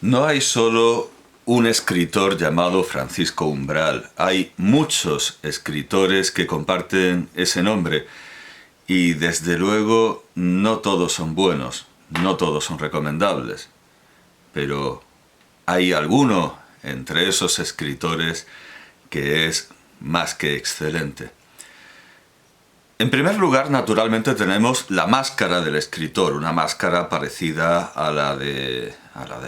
No hay solo un escritor llamado Francisco Umbral, hay muchos escritores que comparten ese nombre y desde luego no todos son buenos, no todos son recomendables, pero hay alguno entre esos escritores que es más que excelente. En primer lugar, naturalmente, tenemos la máscara del escritor, una máscara parecida a la de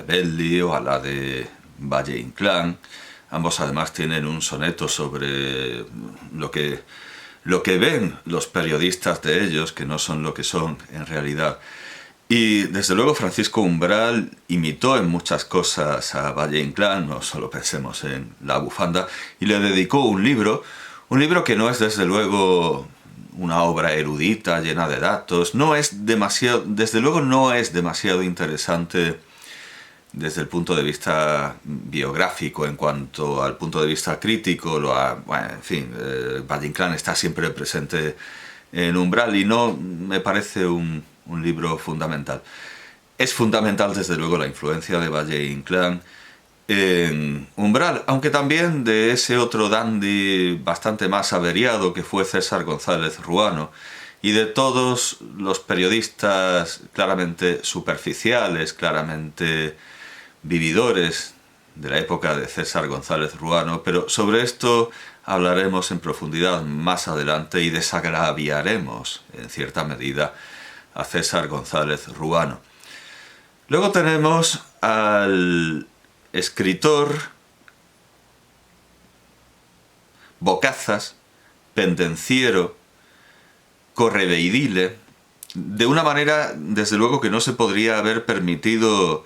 Belli o a la de Valle-Inclán. Ambos además tienen un soneto sobre lo que ven los periodistas de ellos, que no son lo que son en realidad. Y desde luego Francisco Umbral imitó en muchas cosas a Valle-Inclán, no solo pensemos en La bufanda, y le dedicó un libro que no es desde luego una obra erudita, llena de datos, desde luego no es demasiado interesante desde el punto de vista biográfico. En cuanto al punto de vista crítico, en fin, Valle-Inclán está siempre presente en Umbral y no me parece un libro fundamental. Es fundamental desde luego la influencia de Valle-Inclán en Umbral, aunque también de ese otro dandy bastante más averiado que fue César González Ruano, y de todos los periodistas claramente superficiales, claramente vividores de la época de César González Ruano, pero sobre esto hablaremos en profundidad más adelante y desagraviaremos en cierta medida a César González Ruano. Luego tenemos al escritor bocazas, pendenciero, correveidile, de una manera desde luego que no se podría haber permitido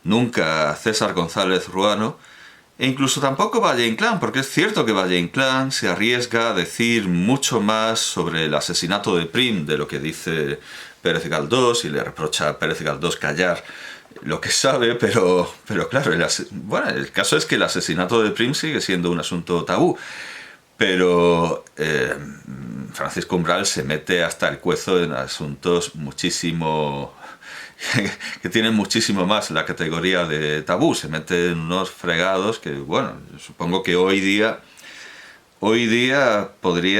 nunca a César González Ruano, e incluso tampoco Valle-Inclán, porque es cierto que Valle-Inclán se arriesga a decir mucho más sobre el asesinato de Prim de lo que dice Pérez Galdós, y le reprocha a Pérez Galdós callar lo que sabe, pero claro, el caso es que el asesinato de Prim sigue siendo un asunto tabú, pero Francisco Umbral se mete hasta el cuezo en asuntos que tienen muchísimo más la categoría de tabú. Se mete en unos fregados que, bueno, supongo que hoy día podría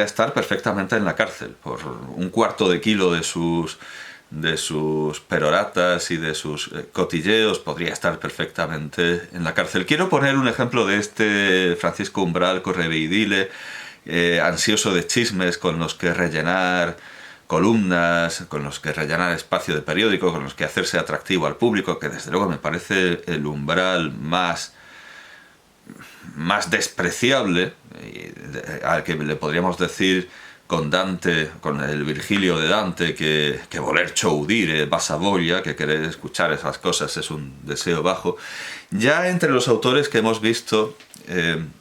estar perfectamente en la cárcel por un cuarto de kilo de sus peroratas y de sus cotilleos. Podría estar perfectamente en la cárcel. Quiero poner un ejemplo de este Francisco Umbral correveidile, ansioso de chismes con los que rellenar columnas, con los que rellenar espacio de periódico, con los que hacerse atractivo al público, que desde luego me parece el Umbral más despreciable, al que le podríamos decir con Dante, con el Virgilio de Dante, que voler udire bassa voglia, que querer escuchar esas cosas es un deseo bajo. Ya entre los autores que hemos visto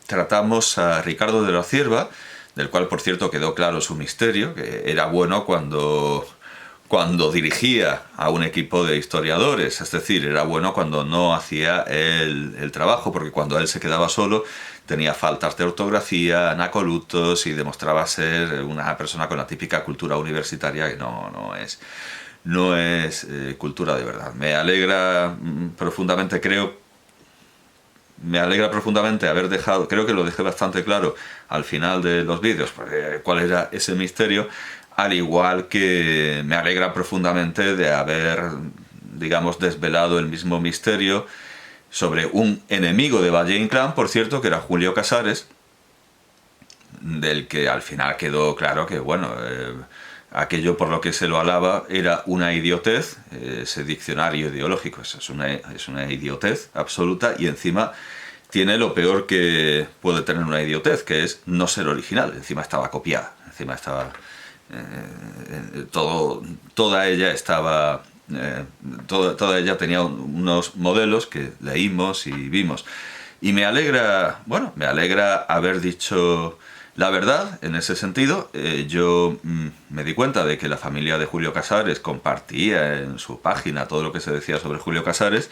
tratamos a Ricardo de la Cierva, del cual por cierto quedó claro su misterio, que era bueno cuando dirigía a un equipo de historiadores, es decir, era bueno cuando no hacía el trabajo, porque cuando él se quedaba solo tenía faltas de ortografía, anacolutos, y demostraba ser una persona con la típica cultura universitaria que no es cultura de verdad. Me alegra profundamente haber dejado, creo que lo dejé bastante claro al final de los vídeos, cuál era ese misterio, al igual que me alegra profundamente de haber, digamos, desvelado el mismo misterio sobre un enemigo de Valle-Inclán, por cierto, que era Julio Casares, del que al final quedó claro que, bueno, aquello por lo que se lo alaba era una idiotez. Ese diccionario ideológico es una idiotez absoluta, y encima tiene lo peor que puede tener una idiotez, que es no ser original. Encima estaba copiada, encima estaba toda ella estaba toda ella tenía unos modelos que leímos y vimos, y me alegra haber dicho la verdad en ese sentido. Yo me di cuenta de que la familia de Julio Casares compartía en su página todo lo que se decía sobre Julio Casares,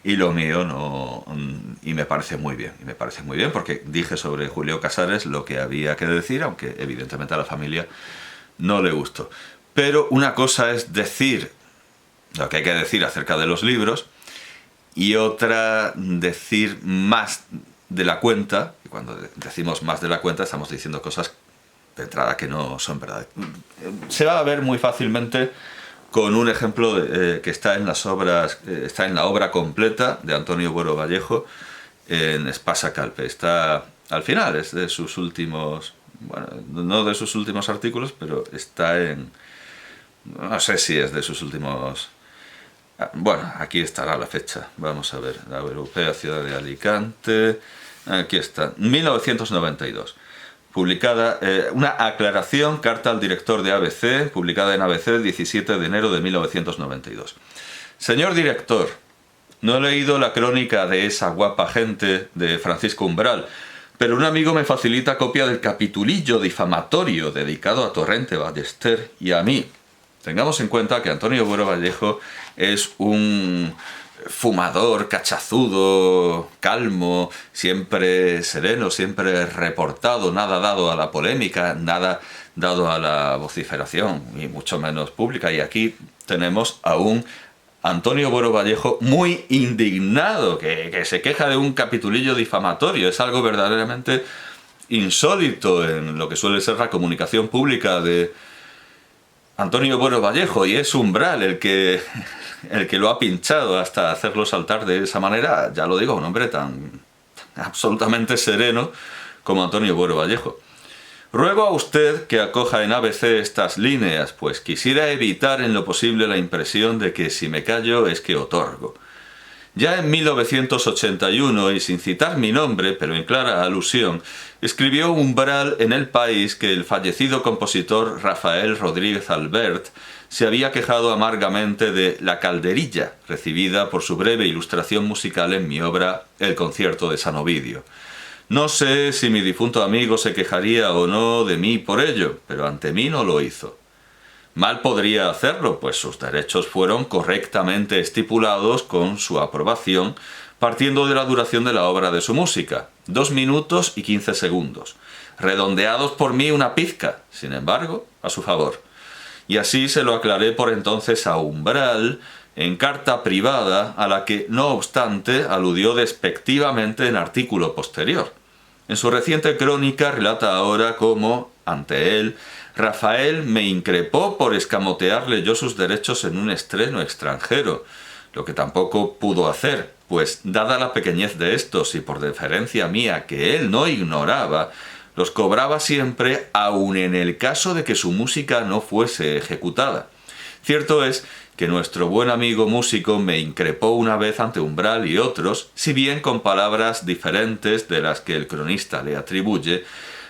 y lo mío no, y me parece muy bien, porque dije sobre Julio Casares lo que había que decir, aunque evidentemente a la familia no le gustó. Pero una cosa es decir lo que hay que decir acerca de los libros, y otra decir más de la cuenta, y cuando decimos más de la cuenta estamos diciendo cosas de entrada que no son verdad. Se va a ver muy fácilmente con un ejemplo que está en las obras, está en la obra completa de Antonio Buero Vallejo en Espasa Calpe. Está al final, es de sus últimos, bueno, no de sus últimos artículos, pero está en, no sé si es de sus últimos. Bueno, aquí estará la fecha. Vamos a ver. La Europea, Ciudad de Alicante. Aquí está. 1992. Publicada, una aclaración, carta al director de ABC, publicada en ABC el 17 de enero de 1992. Señor director, no he leído la crónica de esa guapa gente de Francisco Umbral, pero un amigo me facilita copia del capitulillo difamatorio dedicado a Torrente Ballester y a mí. Tengamos en cuenta que Antonio Buero Vallejo es un fumador, cachazudo, calmo, siempre sereno, siempre reportado, nada dado a la polémica, nada dado a la vociferación, y mucho menos pública. Y aquí tenemos a un Antonio Buero Vallejo muy indignado, que se queja de un capitulillo difamatorio. Es algo verdaderamente insólito en lo que suele ser la comunicación pública de Antonio Buero Vallejo, y es Umbral el que lo ha pinchado hasta hacerlo saltar de esa manera. Ya lo digo, un hombre tan absolutamente sereno como Antonio Buero Vallejo. Ruego a usted que acoja en ABC estas líneas, pues quisiera evitar en lo posible la impresión de que si me callo es que otorgo. Ya en 1981, y sin citar mi nombre, pero en clara alusión, escribió Umbral en El País que el fallecido compositor Rafael Rodríguez Albert se había quejado amargamente de la calderilla recibida por su breve ilustración musical en mi obra El concierto de San Ovidio. No sé si mi difunto amigo se quejaría o no de mí por ello, pero ante mí no lo hizo. Mal podría hacerlo, pues sus derechos fueron correctamente estipulados con su aprobación, partiendo de la duración de la obra de su música, 2 minutos y 15 segundos, redondeados por mí una pizca, sin embargo, a su favor. Y así se lo aclaré por entonces a Umbral, en carta privada, a la que, no obstante, aludió despectivamente en artículo posterior. En su reciente crónica relata ahora cómo, ante él, Rafael me increpó por escamotearle yo sus derechos en un estreno extranjero, lo que tampoco pudo hacer, pues dada la pequeñez de estos y por deferencia mía que él no ignoraba, los cobraba siempre aun en el caso de que su música no fuese ejecutada. Cierto es que nuestro buen amigo músico me increpó una vez ante Umbral y otros, si bien con palabras diferentes de las que el cronista le atribuye,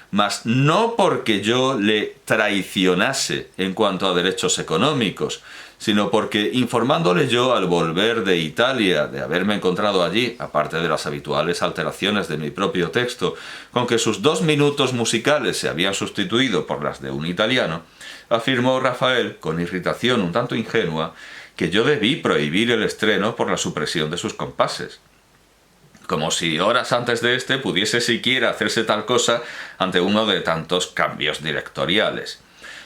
mas no porque yo le traicionase en cuanto a derechos económicos, sino porque informándole yo al volver de Italia de haberme encontrado allí, aparte de las habituales alteraciones de mi propio texto, con que sus 2 minutos musicales se habían sustituido por las de un italiano, afirmó Rafael, con irritación un tanto ingenua, que yo debí prohibir el estreno por la supresión de sus compases. Como si horas antes de este pudiese siquiera hacerse tal cosa ante uno de tantos cambios directoriales.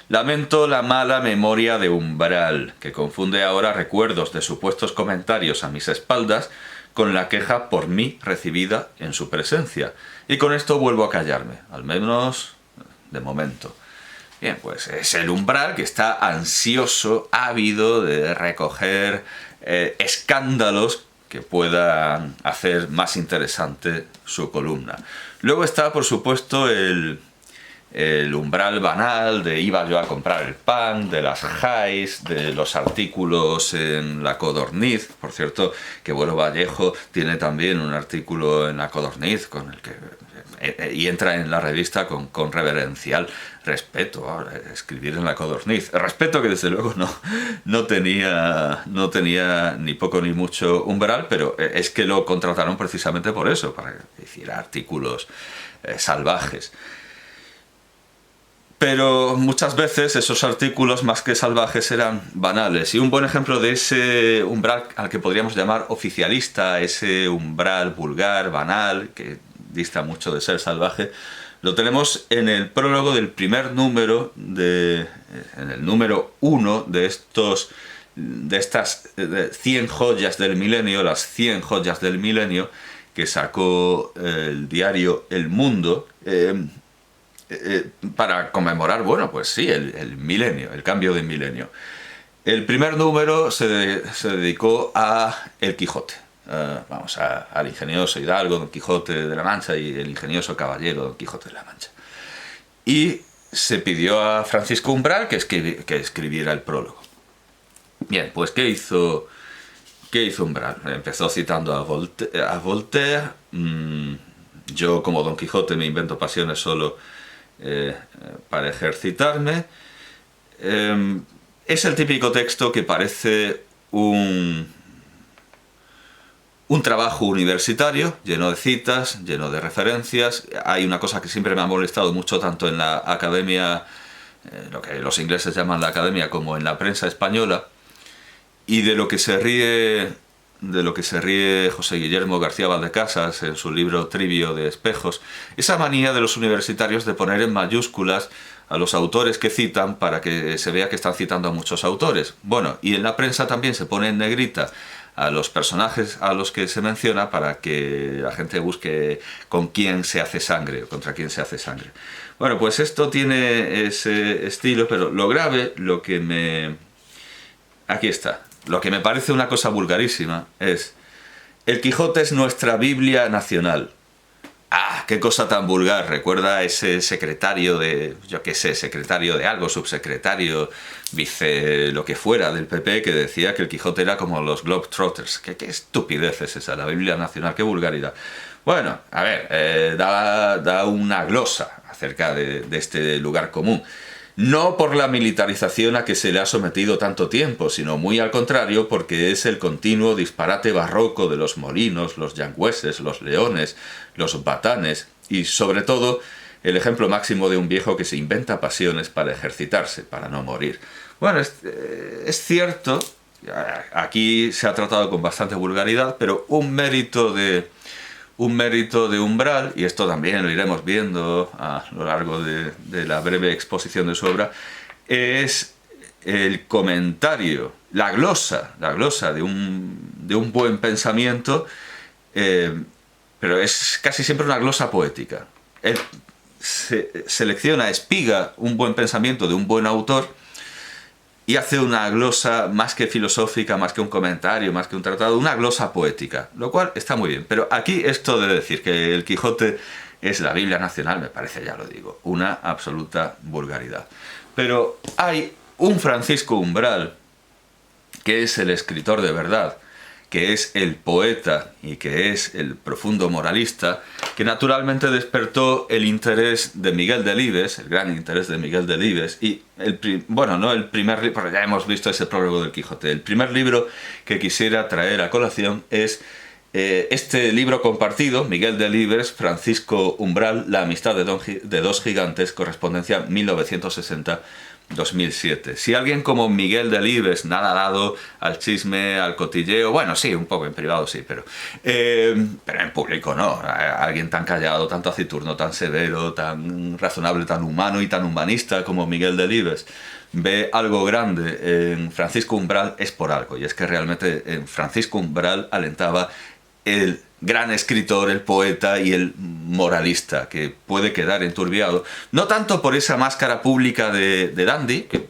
Lamento la mala memoria de Umbral, que confunde ahora recuerdos de supuestos comentarios a mis espaldas con la queja por mí recibida en su presencia. Y con esto vuelvo a callarme, al menos de momento. Bien, pues es el Umbral que está ansioso, ávido de recoger escándalos que puedan hacer más interesante su columna. Luego está, por supuesto, el Umbral banal de iba yo a comprar el pan, de las highs, de los artículos en La Codorniz. Por cierto, que Buero Vallejo tiene también un artículo en La Codorniz con el que y entra en la revista con reverencial respeto a escribir en La Codorniz. Respeto que desde luego no tenía ni poco ni mucho Umbral, pero es que lo contrataron precisamente por eso, para que hiciera artículos salvajes. Pero muchas veces esos artículos, más que salvajes, eran banales. Y un buen ejemplo de ese Umbral al que podríamos llamar oficialista, ese Umbral vulgar, banal, que dista mucho de ser salvaje, lo tenemos en el prólogo del primer número, en el número 1 de estos de estas 100 joyas del milenio, las 100 joyas del milenio, que sacó el diario El Mundo, para conmemorar, bueno, pues sí, el milenio, el cambio de milenio. El primer número se dedicó a El Quijote, al ingenioso hidalgo Don Quijote de la Mancha y el ingenioso caballero Don Quijote de la Mancha. Y se pidió a Francisco Umbral que escribiera el prólogo. Bien, pues ¿qué hizo Umbral? Empezó citando a Voltaire. Yo, como Don Quijote, me invento pasiones solo para ejercitarme. Es el típico texto que parece un trabajo universitario, lleno de citas, lleno de referencias. Hay una cosa que siempre me ha molestado mucho, tanto en la academia, lo que los ingleses llaman la academia, como en la prensa española, y de lo que se ríe José Guillermo García Valdecasas en su libro Trivio de Espejos, esa manía de los universitarios de poner en mayúsculas a los autores que citan para que se vea que están citando a muchos autores. Bueno, y en la prensa también se pone en negrita a los personajes a los que se menciona para que la gente busque con quién se hace sangre o contra quién se hace sangre. Bueno, pues esto tiene ese estilo, pero lo grave, aquí está. Lo que me parece una cosa vulgarísima es: El Quijote es nuestra Biblia nacional. ¡Ah, qué cosa tan vulgar! Recuerda a ese secretario de, yo qué sé, secretario de algo, subsecretario, vice lo que fuera del PP, que decía que el Quijote era como los Globetrotters. ¿Qué estupidez es esa, la Biblia nacional? ¡Qué vulgaridad! Bueno, a ver, da una glosa acerca de este lugar común. No por la militarización a que se le ha sometido tanto tiempo, sino muy al contrario, porque es el continuo disparate barroco de los molinos, los yangüeses, los leones, los batanes y, sobre todo, el ejemplo máximo de un viejo que se inventa pasiones para ejercitarse, para no morir. Bueno, es cierto, aquí se ha tratado con bastante vulgaridad, pero un mérito de Umbral, y esto también lo iremos viendo a lo largo de la breve exposición de su obra, es el comentario, la glosa de un buen pensamiento, pero es casi siempre una glosa poética. Él espiga un buen pensamiento de un buen autor y hace una glosa más que filosófica, más que un comentario, más que un tratado, una glosa poética, lo cual está muy bien. Pero aquí esto de decir que el Quijote es la Biblia nacional, me parece, ya lo digo, una absoluta vulgaridad. Pero hay un Francisco Umbral, que es el escritor de verdad, que es el poeta y que es el profundo moralista, que naturalmente despertó el interés de Miguel Delibes, el gran interés de Miguel Delibes, y no el primer libro, porque ya hemos visto ese prólogo del Quijote. El primer libro que quisiera traer a colación es este libro compartido, Miguel Delibes, Francisco Umbral, La amistad de dos gigantes, correspondencia 1960-2007. Si alguien como Miguel Delibes, nada dado al chisme, al cotilleo, bueno, sí, un poco en privado sí, pero en público no. Alguien tan callado, tan taciturno, tan severo, tan razonable, tan humano y tan humanista como Miguel Delibes ve algo grande en Francisco Umbral, es por algo, y es que realmente en Francisco Umbral alentaba el gran escritor, el poeta y el moralista, que puede quedar enturbiado, no tanto por esa máscara pública de dandy, que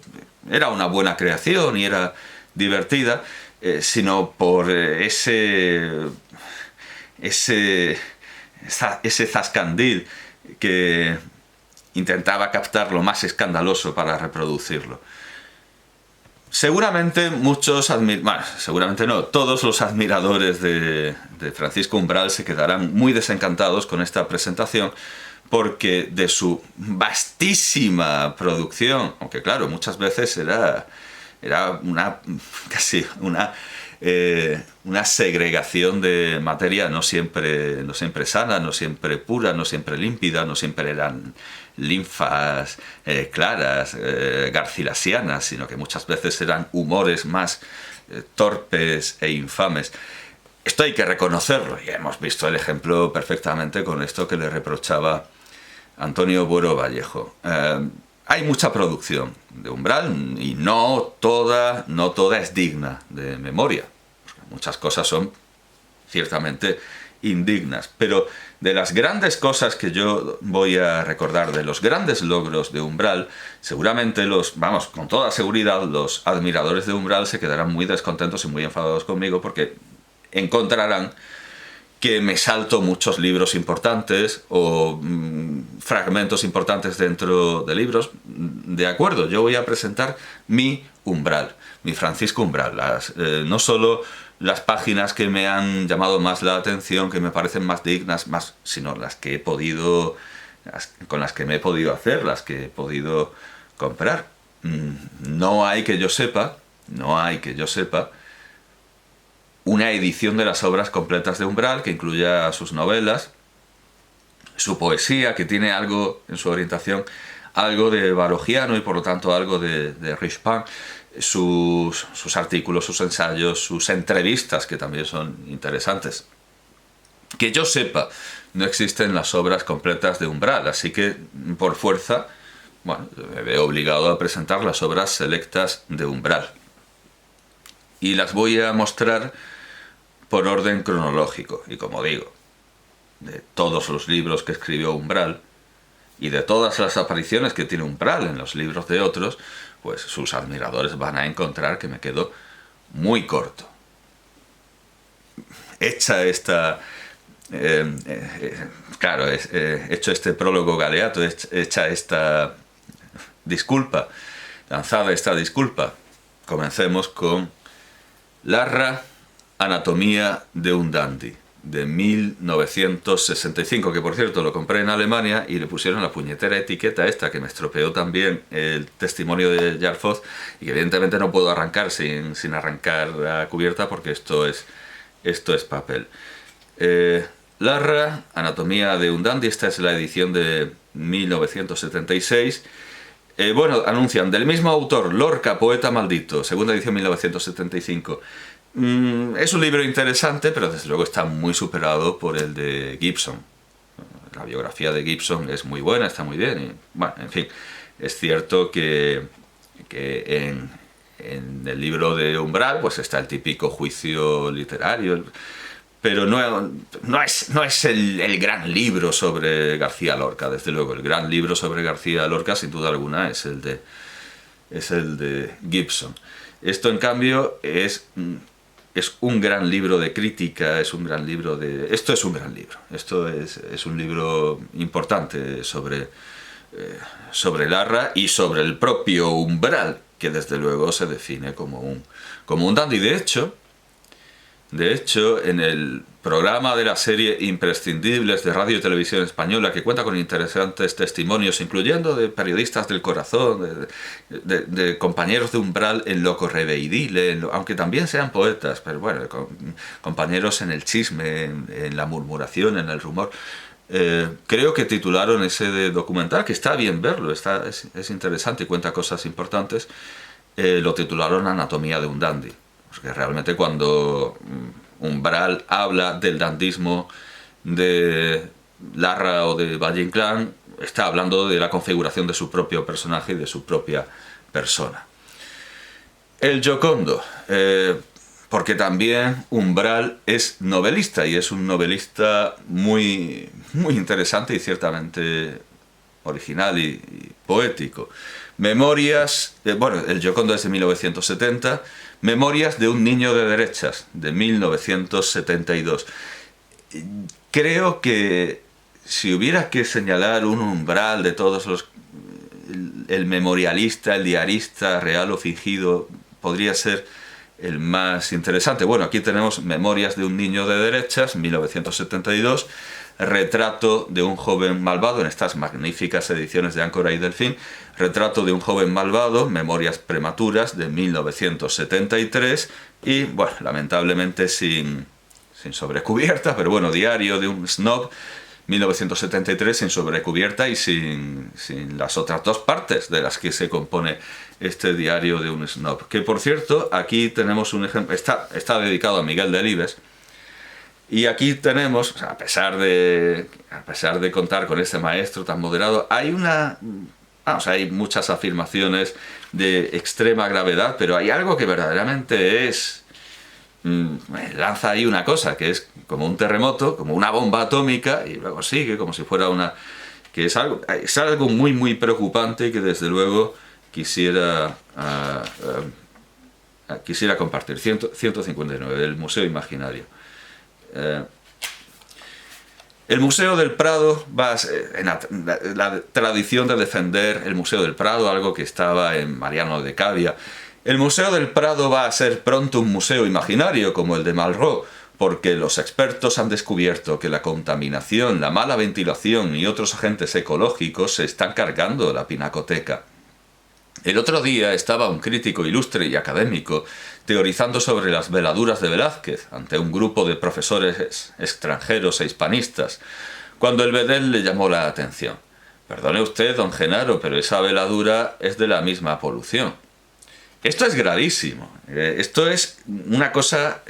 era una buena creación y era divertida, sino por ese zascandil que intentaba captar lo más escandaloso para reproducirlo. Seguramente seguramente no, todos los admiradores de Francisco Umbral se quedarán muy desencantados con esta presentación, porque de su vastísima producción, aunque claro, muchas veces era casi una segregación de materia no siempre sana, no siempre pura, no siempre límpida, no siempre eran linfas claras, garcilasianas, sino que muchas veces eran humores más torpes e infames. Esto hay que reconocerlo, y hemos visto el ejemplo perfectamente con esto que le reprochaba Antonio Buero Vallejo. hay mucha producción de umbral y no toda es digna de memoria. Muchas cosas son ciertamente indignas, pero de las grandes cosas que yo voy a recordar, de los grandes logros de umbral, seguramente con toda seguridad, los admiradores de umbral se quedarán muy descontentos y muy enfadados conmigo porque encontrarán que me salto muchos libros importantes o fragmentos importantes dentro de libros. De acuerdo, yo voy a presentar mi umbral, mi Francisco Umbral, no solo las páginas que me han llamado más la atención, que me parecen más dignas, sino las que he podido, con las que me he podido hacer, las que he podido comprar. No hay que yo sepa una edición de las obras completas de Umbral que incluya sus novelas, su poesía, que tiene algo en su orientación, algo de barogiano y por lo tanto algo de Richepin, sus artículos, sus ensayos, sus entrevistas, que también son interesantes. Que yo sepa, no existen las obras completas de Umbral, así que por fuerza, bueno, me veo obligado a presentar las obras selectas de Umbral. Y las voy a mostrar por orden cronológico, y como digo, de todos los libros que escribió Umbral, y de todas las apariciones que tiene Umbral en los libros de otros, pues sus admiradores van a encontrar que me quedo muy corto. Hecha esta... hecho este prólogo galeato, hecha esta disculpa, lanzada esta disculpa, comencemos con Larra, Anatomía de un dandy, de 1965, que por cierto lo compré en Alemania y le pusieron la puñetera etiqueta esta que me estropeó también el testimonio de Jarfoz y que evidentemente no puedo arrancar sin arrancar la cubierta porque esto es papel. Larra, Anatomía de un dandy, esta es la edición de 1976. Anuncian del mismo autor, Lorca, Poeta Maldito, segunda edición 1975. Es un libro interesante, pero desde luego está muy superado por el de Gibson. La biografía de Gibson es muy buena, está muy bien. Y, bueno, en fin, es cierto que en el libro de Umbral pues está el típico juicio literario, pero no es el gran libro sobre García Lorca, desde luego. El gran libro sobre García Lorca, sin duda alguna, es el de Gibson. Esto, en cambio, es un gran libro de crítica, esto es un gran libro. Esto es un libro importante sobre Larra y sobre el propio Umbral, que desde luego se define como un dandy. De hecho, en el programa de la serie Imprescindibles de Radio y Televisión Española, que cuenta con interesantes testimonios, incluyendo de periodistas del corazón, de compañeros de Umbral en lo correveidile, aunque también sean poetas, pero bueno, compañeros en el chisme, en la murmuración, en el rumor. Creo que titularon ese documental, que está bien verlo, es interesante y cuenta cosas importantes, lo titularon Anatomía de un dandy. Porque realmente cuando Umbral habla del dandismo de Larra o de Valle Inclán, está hablando de la configuración de su propio personaje y de su propia persona. El Giocondo, porque también Umbral es novelista, y es un novelista muy, muy interesante y ciertamente original y poético. Memorias, el Giocondo es de 1970, Memorias de un niño de derechas, de 1972. Creo que si hubiera que señalar un umbral de todos el memorialista, el diarista, real o fingido, podría ser el más interesante. Bueno, aquí tenemos Memorias de un niño de derechas, 1972, Retrato de un joven malvado, en estas magníficas ediciones de Áncora y Delfín, Retrato de un joven malvado, Memorias prematuras, de 1973, y, bueno, lamentablemente sin sobrecubierta, pero bueno, Diario de un snob, 1973, sin sobrecubierta y sin las otras dos partes de las que se compone este Diario de un snob. Que, por cierto, aquí tenemos un ejemplo, está dedicado a Miguel Delibes, y aquí tenemos, a pesar de contar con este maestro tan moderado, hay vamos, hay muchas afirmaciones de extrema gravedad, pero hay algo que verdaderamente es... lanza ahí una cosa, que es como un terremoto, como una bomba atómica, y luego sigue como si fuera una... que es algo muy, muy preocupante y que desde luego quisiera compartir. 159, el Museo Imaginario. El Museo del Prado va en la tradición de defender el Museo del Prado, algo que estaba en Mariano de Cavia. El Museo del Prado va a ser pronto un museo imaginario como el de Malraux, porque los expertos han descubierto que la contaminación, la mala ventilación y otros agentes ecológicos se están cargando la pinacoteca. El otro día estaba un crítico ilustre y académico teorizando sobre las veladuras de Velázquez ante un grupo de profesores extranjeros e hispanistas, cuando el bedel le llamó la atención. Perdone usted, don Genaro, pero esa veladura es de la misma polución. Esto es gravísimo. Esto es una cosa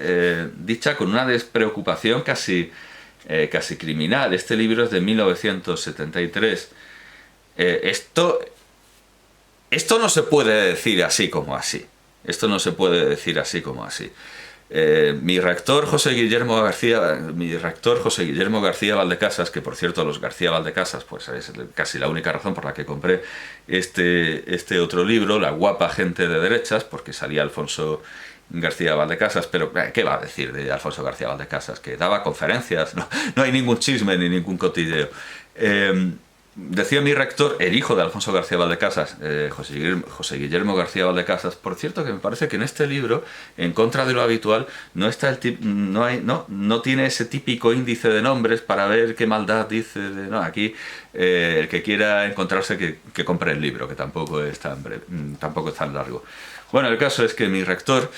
dicha con una despreocupación casi criminal. Este libro es de 1973. Esto no se puede decir así como así. Esto no se puede decir así como así. Mi rector José Guillermo García Valdecasas, que por cierto los García Valdecasas pues es casi la única razón por la que compré este otro libro, La guapa gente de derechas, porque salía Alfonso García Valdecasas, pero ¿qué va a decir de Alfonso García Valdecasas? Que daba conferencias, no hay ningún chisme ni ningún cotilleo. Decía mi rector, el hijo de Alfonso García Valdecasas, José Guillermo García Valdecasas, por cierto que me parece que en este libro, en contra de lo habitual, no tiene ese típico índice de nombres para ver qué maldad dice. Aquí el que quiera encontrarse que compre el libro, que tampoco es tan breve, tampoco es tan largo. Bueno, el caso es que mi rector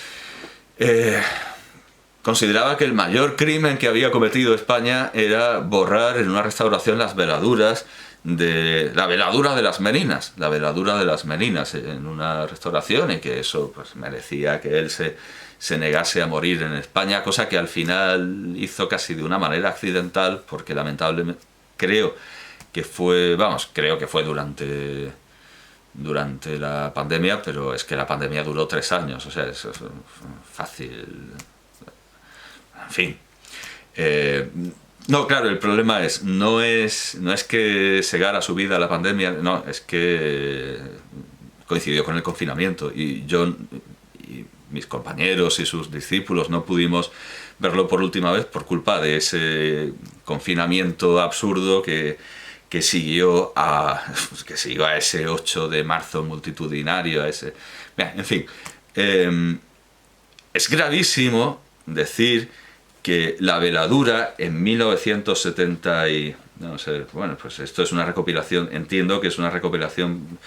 consideraba que el mayor crimen que había cometido España era borrar en una restauración las veladuras la veladura de las Meninas en una restauración, y que eso pues merecía que él se negase a morir en España, cosa que al final hizo casi de una manera accidental, porque lamentablemente creo que fue durante la pandemia, pero es que la pandemia duró 3 años, o sea, eso es fácil. En fin. No, claro, el problema no es que cegara su vida la pandemia, no, es que coincidió con el confinamiento, y yo y mis compañeros y sus discípulos no pudimos verlo por última vez por culpa de ese confinamiento absurdo que siguió a ese 8 de marzo multitudinario, en fin, es gravísimo decir que la veladura en 1970 no sé, bueno, pues esto es una recopilación, entiendo que es una recopilación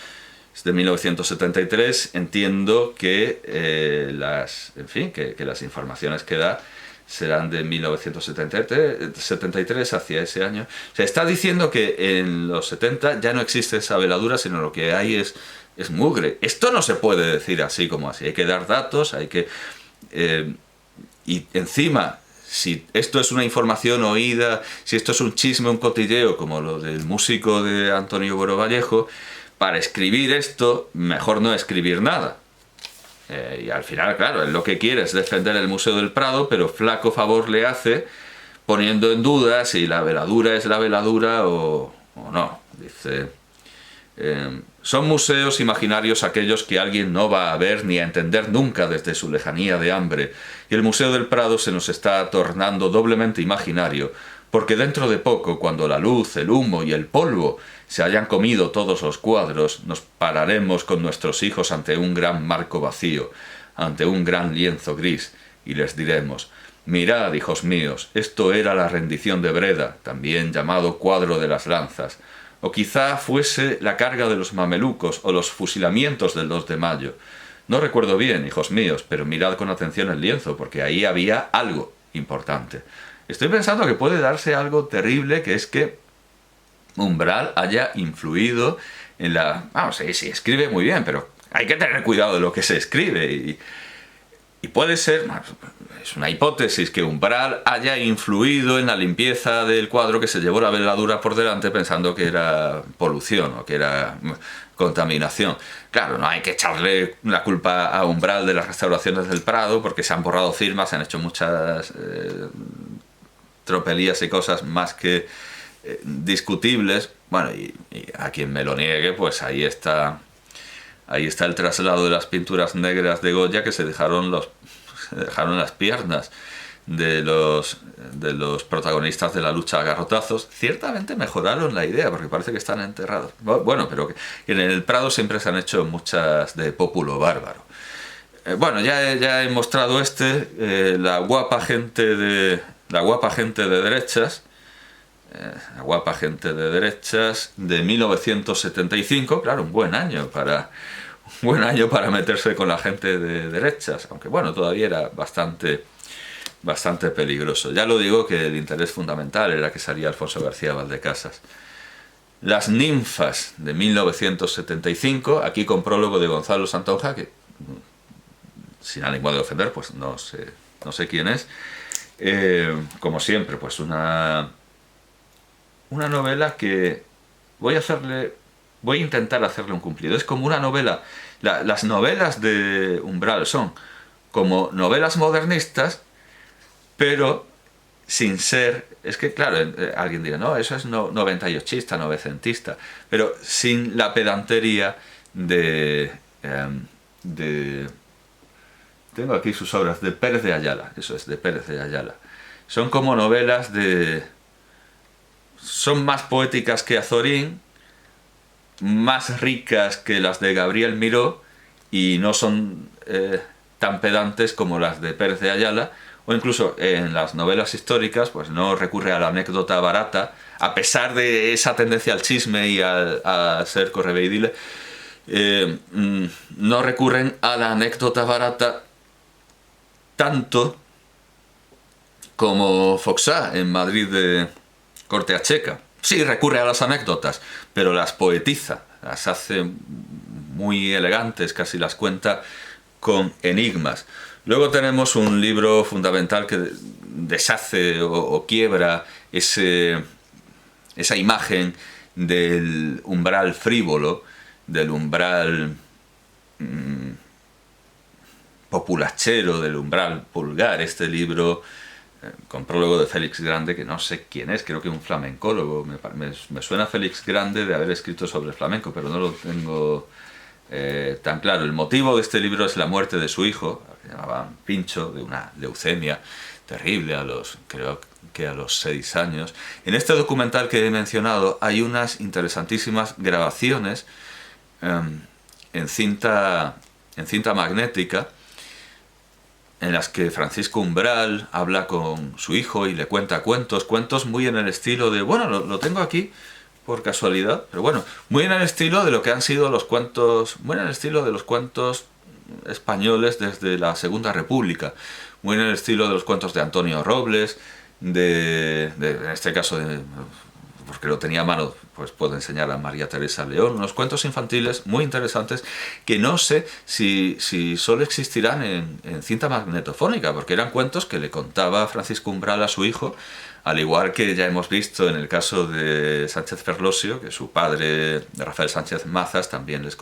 de 1973, entiendo que que las informaciones que da serán de 1973 hacia ese año. O sea, está diciendo que en los 70 ya no existe esa veladura, sino lo que hay es mugre. Esto no se puede decir así como así, hay que dar datos, y encima, si esto es una información oída, si esto es un chisme, un cotilleo, como lo del músico de Antonio Buero Vallejo, para escribir esto, mejor no escribir nada. Y al final, claro, él lo que quiere es defender el Museo del Prado, pero flaco favor le hace poniendo en duda si la veladura es la veladura o no. Dice... son museos imaginarios aquellos que alguien no va a ver ni a entender nunca desde su lejanía de hambre, y el Museo del Prado se nos está tornando doblemente imaginario, porque dentro de poco, cuando la luz, el humo y el polvo se hayan comido todos los cuadros, nos pararemos con nuestros hijos ante un gran marco vacío, ante un gran lienzo gris, y les diremos: mirad, hijos míos, esto era la rendición de Breda, también llamado cuadro de las lanzas, o quizá fuese la carga de los mamelucos o los fusilamientos del 2 de mayo. No recuerdo bien, hijos míos, pero mirad con atención el lienzo, porque ahí había algo importante. Estoy pensando que puede darse algo terrible, que es que Umbral haya influido en la... Vamos, sí, escribe muy bien, pero hay que tener cuidado de lo que se escribe, y puede ser... Es una hipótesis que Umbral haya influido en la limpieza del cuadro, que se llevó la veladura por delante pensando que era polución o que era contaminación. Claro, no hay que echarle la culpa a Umbral de las restauraciones del Prado, porque se han borrado firmas, se han hecho muchas tropelías y cosas más que discutibles. Bueno, y a quien me lo niegue, pues ahí está el traslado de las pinturas negras de Goya, que se dejaron las piernas de los protagonistas de la lucha a garrotazos. Ciertamente mejoraron la idea, porque parece que están enterrados. Bueno, pero que en el Prado siempre se han hecho muchas de pópulo bárbaro. Bueno, ya he mostrado la guapa gente de derechas, la guapa gente de derechas de 1975, claro, un buen año para meterse con la gente de derechas, aunque bueno, todavía era bastante peligroso. Ya lo digo, que el interés fundamental era que salía Alfonso García Valdecasas. Las ninfas de 1975, aquí con prólogo de Gonzalo Santonja, que sin ánimo de ofender, pues no sé quién es. Como siempre, pues una novela que voy a intentar hacerle un cumplido. Es como una novela. Las novelas de Umbral son como novelas modernistas, pero sin ser... Es que, claro, alguien dirá, no, eso es 98ista, novecentista, pero sin la pedantería de... Tengo aquí sus obras, de Pérez de Ayala, eso es, de Pérez de Ayala. Son como novelas son más poéticas que Azorín, más ricas que las de Gabriel Miró, y no son tan pedantes como las de Pérez de Ayala, o incluso en las novelas históricas pues no recurre a la anécdota barata, a pesar de esa tendencia al chisme y a ser correveidile. No recurren a la anécdota barata tanto como Foxá en Madrid de Corte a Checa. Sí, recurre a las anécdotas, pero las poetiza, las hace muy elegantes, casi las cuenta con enigmas. Luego tenemos un libro fundamental que deshace o quiebra esa imagen del umbral frívolo, del umbral populachero, del umbral vulgar. Este libro, con prólogo de Félix Grande, que no sé quién es, creo que un flamencólogo, me suena Félix Grande de haber escrito sobre flamenco, pero no lo tengo tan claro. El motivo de este libro es la muerte de su hijo, que llamaban Pincho, de una leucemia terrible creo que a los 6 años. En este documental que he mencionado hay unas interesantísimas grabaciones en cinta magnética, en las que Francisco Umbral habla con su hijo y le cuenta cuentos muy en el estilo de, bueno, lo tengo aquí por casualidad, pero bueno, muy en el estilo de lo que han sido los cuentos, muy en el estilo de los cuentos españoles desde la Segunda República, muy en el estilo de los cuentos de Antonio Robles, en este caso, porque lo tenía a mano, pues puedo enseñar a María Teresa León, unos cuentos infantiles muy interesantes que no sé si solo existirán en cinta magnetofónica, porque eran cuentos que le contaba Francisco Umbral a su hijo, al igual que ya hemos visto en el caso de Sánchez Ferlosio, que su padre, Rafael Sánchez Mazas, también les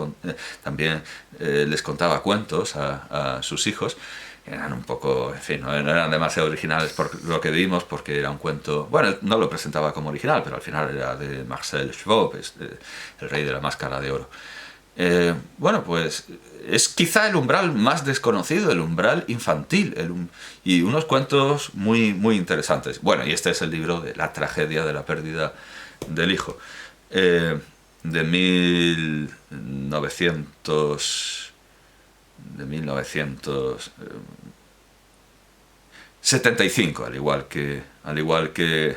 contaba cuentos a sus hijos. Eran un poco, en fin, no eran demasiado originales por lo que vimos, porque era un cuento, bueno, no lo presentaba como original, pero al final era de Marcel Schwob, el rey de la máscara de oro. Bueno, pues es quizá el umbral más desconocido, el umbral infantil, y unos cuentos muy, muy interesantes. Bueno, y este es el libro de la tragedia de la pérdida del hijo, de 1975, al igual que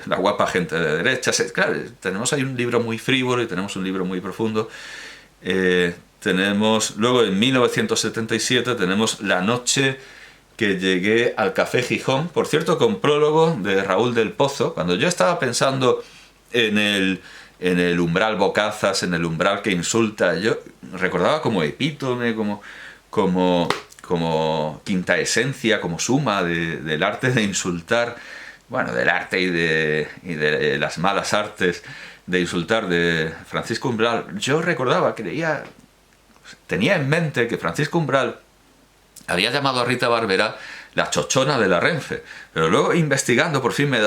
La guapa gente de derechas. Claro, tenemos ahí un libro muy frívolo y tenemos un libro muy profundo. Luego en 1977 tenemos La noche que llegué al Café Gijón, por cierto con prólogo de Raúl del Pozo. Cuando yo estaba pensando en el umbral Bocazas, en el umbral que insulta, yo recordaba como epítome, como quinta esencia, como suma del arte de insultar bueno, del arte y de las malas artes de insultar de Francisco Umbral, yo recordaba, tenía en mente que Francisco Umbral había llamado a Rita Barberá la chochona de la Renfe, pero luego investigando por fin me